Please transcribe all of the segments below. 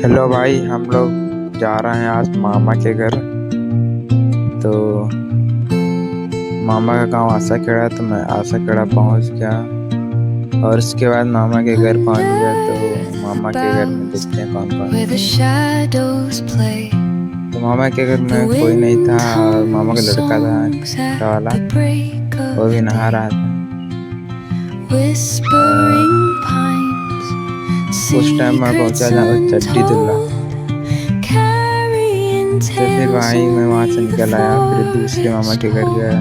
Hello भाई, हम लोग जा रहे हैं आज मामा के घर। तो मामा का गांव आसाखेड़ा, तो मैं आसाखेड़ा पहुंच गया और उसके बाद मामा के घर पहुंच गया। तो मामा के घर में देखते हैं कौन कौन है। तो मामा के घर में कोई नहीं था और मामा का लड़का था छोटा वाला, वो भी नहा रहा था। उस टाइम मैं पहुंचा जहाँ चट्टी दुल्ला। तो फिर वहाँ से निकल आया, फिर दूसरे मामा के घर गया।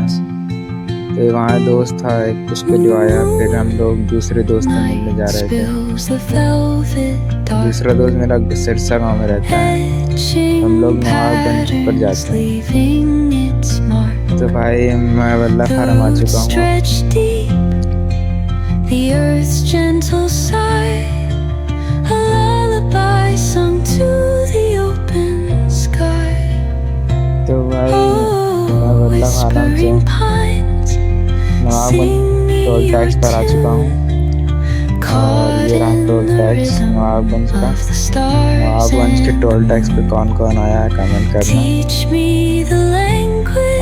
तो वहाँ दोस्त था एक, उसको जो आया। फिर हम लोग दूसरे दोस्त से मिलने जा रहे थे। दूसरा दोस्त मेरा सिरसा गांव में रहता है। हम लोग नवाबगंज पर जाते हैं। तो भाई मैं बल्ला फार्म आ चुका हूँ। तो भाई मैं बल्ला फार्म से नवाबगंज टोल टैक्स पर आ चुका हूँ। और ये रहा टोल टैक्स नवाबगंज का। नवाबगंज के टोल टैक्स पे कौन कौन आया है कमेंट करना।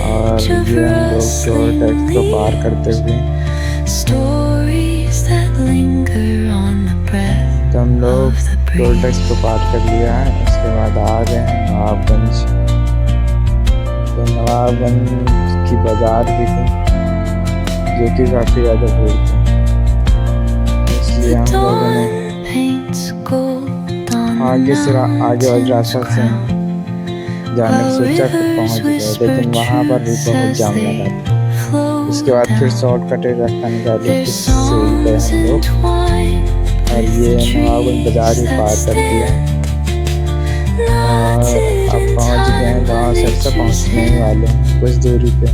और ये हम लोग टोल टैक्स को पार करते हुए, तो हम लोग टोल टैक्स को पार कर लिया है। उसके बाद आ गए हैं नवाबगंज। तो नवाबगंज की बाजार भी थी जो कि काफ़ी ज़्यादा भीड़ थी, इसलिए हम लोगों ने आगे वाले रास्ते से जाने की सोचा। फिर पहुंच गए, लेकिन वहाँ पर भी बहुत जाम लगा था। उसके बाद फिर शॉर्टकट रास्ता निकाले, उससे गए हम लोग। और ये नवाबगंज बाजार भी पार कर दिया और अब पहुंच गए हैं गाँव। सिरसा पहुंचने ही वाले हैं कुछ दूरी पे।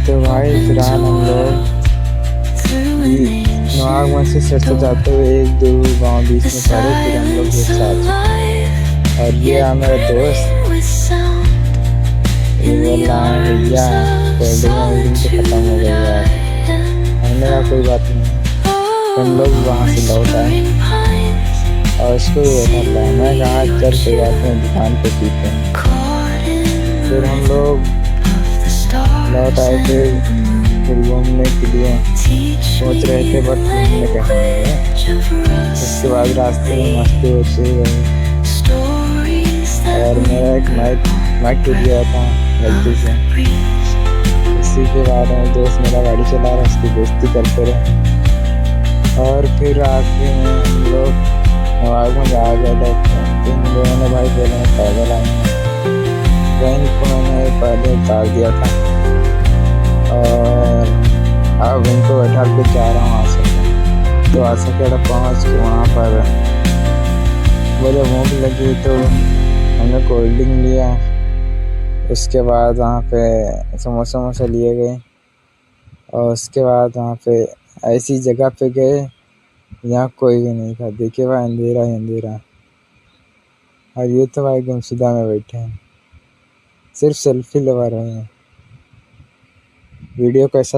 तो भाई फिलहाल हम लोग नवाबगंज से सिरसा जाते हुए एक दो गाँव बीच में पड़े, फिर हम लोग एक साथ। और ये मेरा दोस्त भैया कोल्डिंग तो खत्म हो गई यार। हमने कहा कोई बात नहीं। हम लोग वहाँ से लौट आए और उसको बैठा था। मैं कहा चल कोई बात नहीं, दुकान पे पीते हैं। फिर हम लोग लौट आए थे, फिर घूमने के लिए सोच रहे थे बट घूमने कहीं। उसके बाद रास्ते में मस्ती होती गई और मेरा एक माइक टूट गया था गलती से। इसी के बाद दोस्त मेरा गाड़ी चला रहा, उसकी दोस्ती करते रहे। और फिर आखिर में हम लोग नवाबगंज आ गए थे। इन लोगों ने भाई बोले पैदल आएंगे, ट्रेन को मैंने पहले उतार दिया था और अब इनको बैठा के जा रहा हूँ आसाखेड़ा। तो आसाखेड़ा पहुँच के वहाँ पर मुझे भूख लगी तो हमने कोल्ड ड्रिंक लिया। उसके बाद वहाँ पे समोसा लिए गए और उसके बाद वहाँ पे ऐसी जगह पे गए यहाँ कोई भी नहीं था। देखिए भाई अंधेरा ही अंधेरा। और ये तो भाई गुमशुदा में बैठे हैं, सिर्फ सेल्फी लगा रहे हैं। वीडियो कैसा